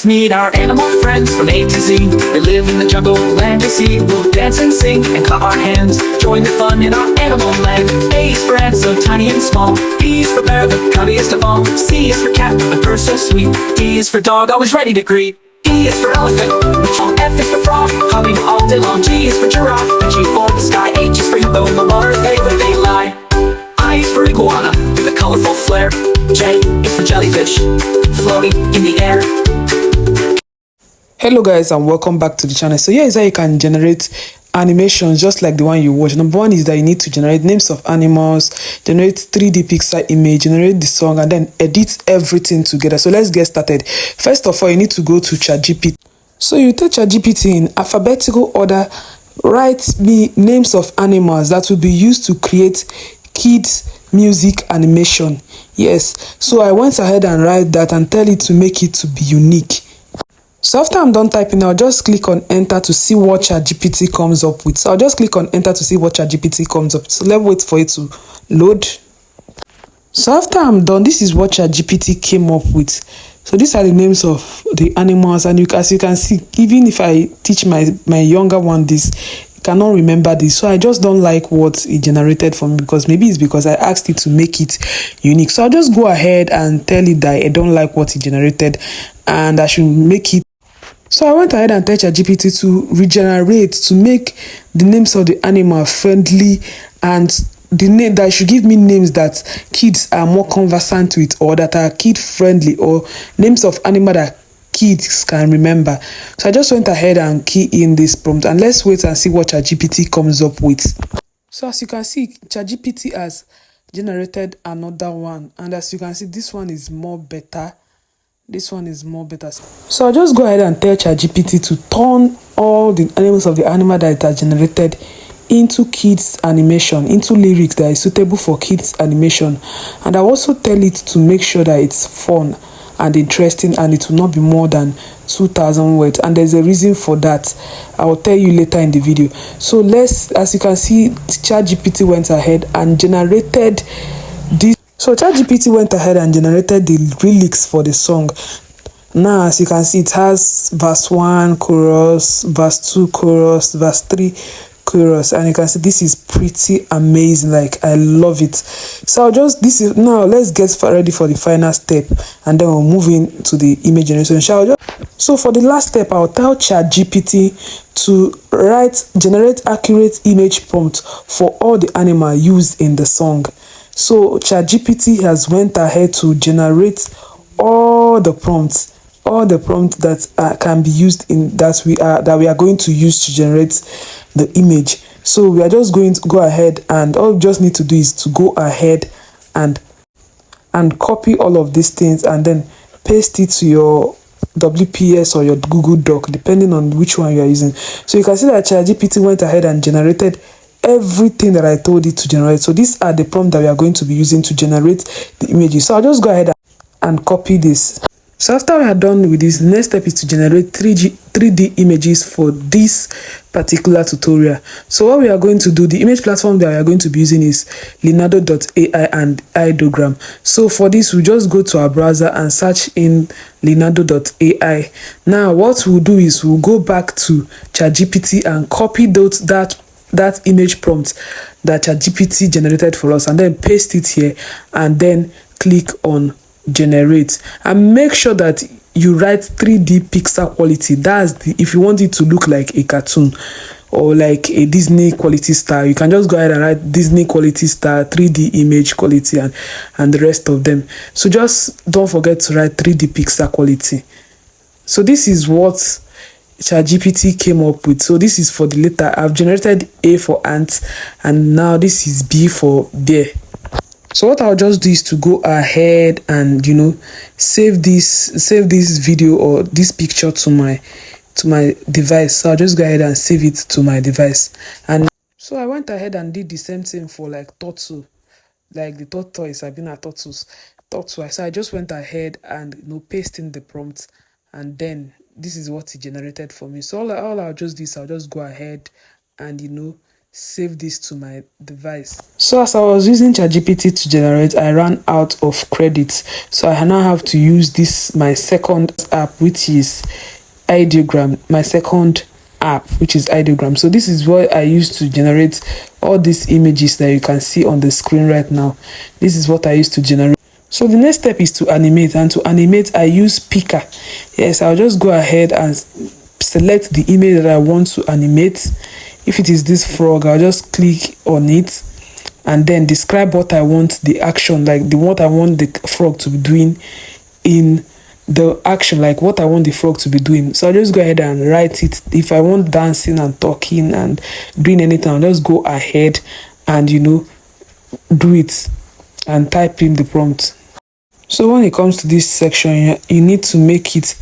Let's meet our animal friends from A to Z. They live in the jungle, land to sea. We'll dance and sing and clap our hands. Join the fun in our animal land. A is for ant, so tiny and small. B is for bear, the cubbiest of all. C is for cat, the fur so sweet. D is for dog, always ready to greet. E is for elephant, F is for frog, humming all day long. G is for giraffe, and G for the sky. H is for hippo, in the water they where they lie. I is for iguana, with a colorful flare. J is for jellyfish, floating in the air. Hello guys, and welcome back to the channel. So here is how you can generate animations just like the one you watch. Number one is that you need to generate names of animals, generate 3D pixel image, generate the song, and then edit everything together. So let's get started. First of all, you need to go to ChatGPT. So you take ChatGPT in alphabetical order, write me names of animals that will be used to create kids music animation. Yes, so I went ahead and write that and tell it to make it to be unique. So after I'm done typing, I'll just click on enter to see what ChatGPT comes up with. So I'll just click on enter to see what ChatGPT comes up with. So let's wait for it to load. So after I'm done, this is what ChatGPT came up with. So these are the names of the animals, and as you can see, even if I teach my younger one this, he cannot remember this. So I just don't like what it generated for me, because maybe it's because I asked it to make it unique. So I'll just go ahead and tell it that I don't like what it generated and I should make it. So I went ahead and told ChatGPT to regenerate, to make the names of the animal friendly, and the name that should give me names that kids are more conversant with, or that are kid friendly, or names of animal that kids can remember. So I just went ahead and key in this prompt, and let's wait and see what ChatGPT comes up with. So as you can see, ChatGPT has generated another one, and as you can see, this one is more better. This one is more better. So I'll just go ahead and tell ChatGPT to turn all the names of the animal that it has generated into kids animation, into lyrics that is suitable for kids animation. And I'll also tell it to make sure that it's fun and interesting, and it will not be more than 2,000 words. And there's a reason for that. I will tell you later in the video. So as you can see, ChatGPT went ahead and generated this. So ChatGPT went ahead and generated the lyrics for the song. Now, as you can see, it has verse 1 chorus, verse 2 chorus, verse 3 chorus, and you can see this is pretty amazing. Like, I love it. So now let's get ready for the final step, and then we'll move into the image generation. So for the last step, I'll tell ChatGPT to generate accurate image prompt for all the animal used in the song. So ChatGPT has went ahead to generate all the prompts that can be used in that we are going to use to generate the image. So we are just going to go ahead, and all we just need to do is to go ahead and copy all of these things and then paste it to your WPS or your Google Doc, depending on which one you are using. So you can see that ChatGPT went ahead and generated everything that I told it to generate. So these are the prompts that we are going to be using to generate the images. So I'll just go ahead and copy this. So after we are done with this, the next step is to generate 3D images for this particular tutorial. So what we are going to do, the image platform that we are going to be using is Leonardo.ai and Ideogram. So for this, we just go to our browser and search in Leonardo.ai. Now what we'll do is we'll go back to ChatGPT and copy that image prompt that ChatGPT generated for us, and then paste it here, and then click on generate, and make sure that you write 3D pixel quality. That's if you want it to look like a cartoon or like a Disney quality style, you can just go ahead and write Disney quality style, 3D image quality, and the rest of them. So just don't forget to write 3D pixel quality. So this is what ChatGPT came up with. So this is for the letter. I've generated A for ant, and now this is B for bear. So what I'll just do is to go ahead and save this video or this picture to my device. So I'll just go ahead and save it to my device. And so I went ahead and did the same thing for like turtle, like the tortoise. I've been at tortoise. So I just went ahead and paste in the prompt, and then this is what it generated for me. So all I'll just do is I'll just go ahead and save this to my device. So as I was using ChatGPT to generate, I ran out of credits, so I now have to use this my second app, which is ideogram. My second app, which is ideogram. So this is what I use to generate all these images that you can see on the screen right now. This is what I used to generate. So the next step is to animate, and to animate I use picker. Yes, I'll just go ahead and select the image that I want to animate. If it is this frog, I'll just click on it and then describe what I want the action, like what I want the frog to be doing in the action, like what I want the frog to be doing. So I'll just go ahead and write it. If I want dancing and talking and doing anything, I'll just go ahead and do it and type in the prompt. So when it comes to this section, you need to make it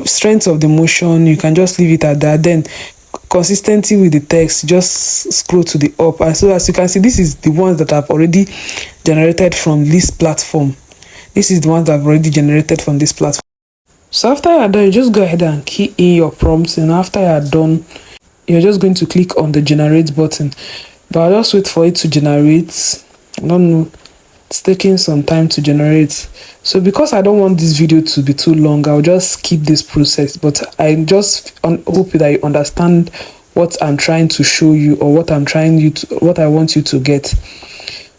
strength of the motion. You can just leave it at that. Then consistency with the text, just scroll to the up. And so as you can see, this is the ones that I've already generated from this platform. This is the ones that I've already generated from this platform. So after you're done, you just go ahead and key in your prompts, and after you're done, you're just going to click on the generate button. But I'll just wait for it to generate. I don't know, it's taking some time to generate. So because I don't want this video to be too long, I'll just skip this process. But I just hope that you understand what I'm trying to show you, or what I want you to get.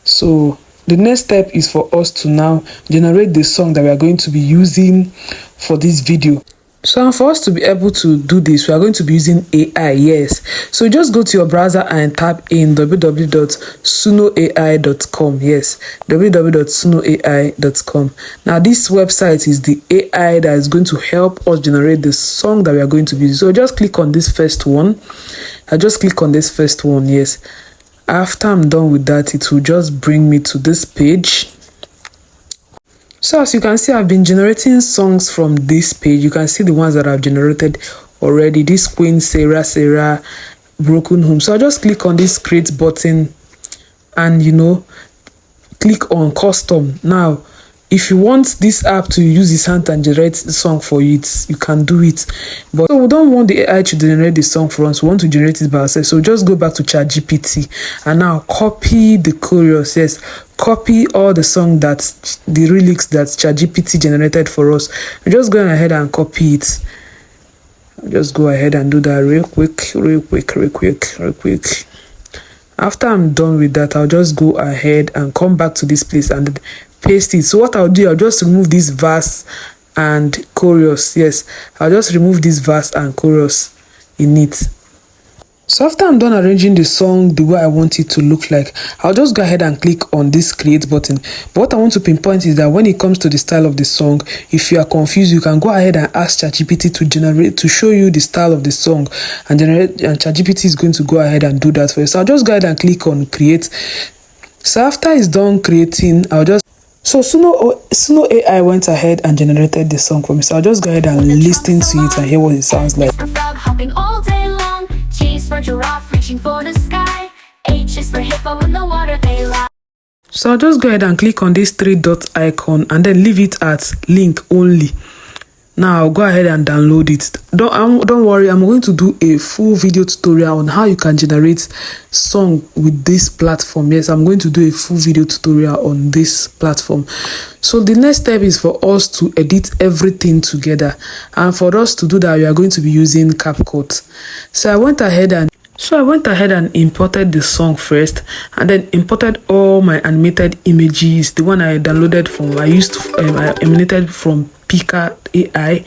So the next step is for us to now generate the song that we are going to be using for this video. So for us to be able to do this, we are going to be using AI. Yes, so just go to your browser and type in www.sunoai.com. yes, www.sunoai.com. Now this website is the AI that is going to help us generate the song that we are going to be using. So just click on this first one. I just click on this first one. Yes, after I'm done with that, it will just bring me to this page. So as you can see, I've been generating songs from this page. You can see the ones that I've generated already. This Queen, Sarah, Broken Home. So I'll just click on this create button and click on custom. Now if you want this app to use his hand and generate the song for you, you can do it. But so we don't want the AI to generate the song for us. We want to generate it by ourselves. So just go back to ChatGPT and now copy the chorus. Yes, copy all the the lyrics that ChatGPT generated for us. We're just going ahead and copy it. Just go ahead and do that real quick. After I'm done with that, I'll just go ahead and come back to this place and paste it. So what I'll do, I'll just remove this verse and chorus. Yes, I'll just remove this verse and chorus in it. So after I'm done arranging the song the way I want it to look like, I'll just go ahead and click on this create button. But what I want to pinpoint is that when it comes to the style of the song, if you are confused, you can go ahead and ask ChatGPT to show you the style of the song and ChatGPT is going to go ahead and do that for you. So I'll just go ahead and click on create. So after it's done creating, so Suno AI went ahead and generated the song for me. So I'll just go ahead and listen to it and hear what it sounds like. Hopping all day long. G is for giraffe reaching for the sky. H is for hippo in the water they lie. So I'll just go ahead and click on this 3-dot icon and then leave it at link only. Now I'll go ahead and download it. Don't worry, I'm going to do a full video tutorial on how you can generate song with this platform. Yes, I'm going to do a full video tutorial on this platform. So the next step is for us to edit everything together, and for us to do that, we are going to be using CapCut. So I went ahead and imported the song first, and then imported all my animated images. The one I downloaded from, I emulated from Picker AI,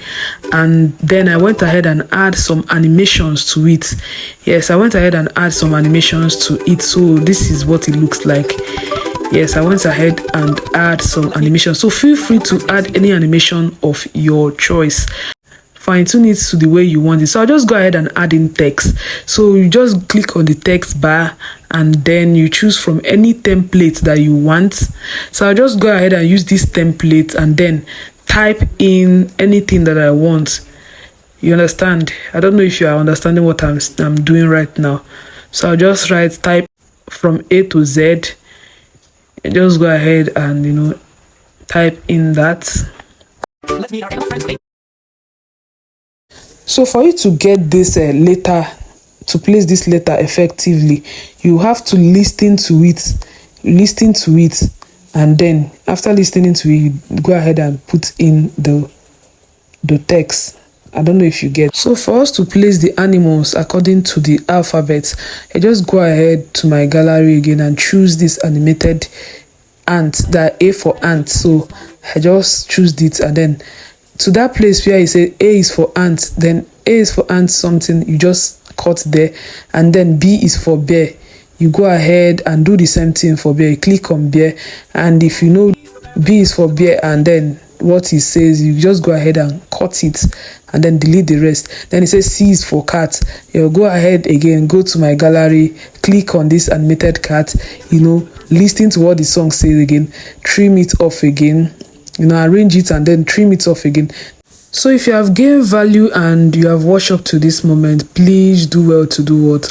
and then I went ahead and add some animations to it. Yes, I went ahead and add some animations to it. So this is what it looks like. Yes, I went ahead and add some animation. So feel free to add any animation of your choice. Fine tune it to the way you want it. So I'll just go ahead and add in text. So you just click on the text bar and then you choose from any template that you want. So I'll just go ahead and use this template and then type in anything that I want. You understand? I don't know if you are understanding what I'm doing right now. So I'll just type from A to Z. Just go ahead and type in that. Let's meet our friends. So for you to get this later to place this letter effectively, you have to listen to it, and then after listening to it, you go ahead and put in the text. I don't know if you get. So for us to place the animals according to the alphabet, I just go ahead to my gallery again and choose this animated ant, that A for ant. So I just choose it, and then to that place where you say A is for ant, then A is for ant something, you just cut there, and then B is for bear. You go ahead and do the same thing for bear. You click on bear, and if you know B is for bear and then what it says, you just go ahead and cut it and then delete the rest. Then it says C is for cat. You go ahead again, go to my gallery, click on this animated cat, listen to what the song says again, trim it off again, arrange it and then trim it off again. So if you have gained value and you have watched up to this moment, please do well to do what?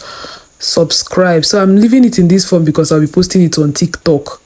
Subscribe. So I'm leaving it in this form because I'll be posting it on TikTok.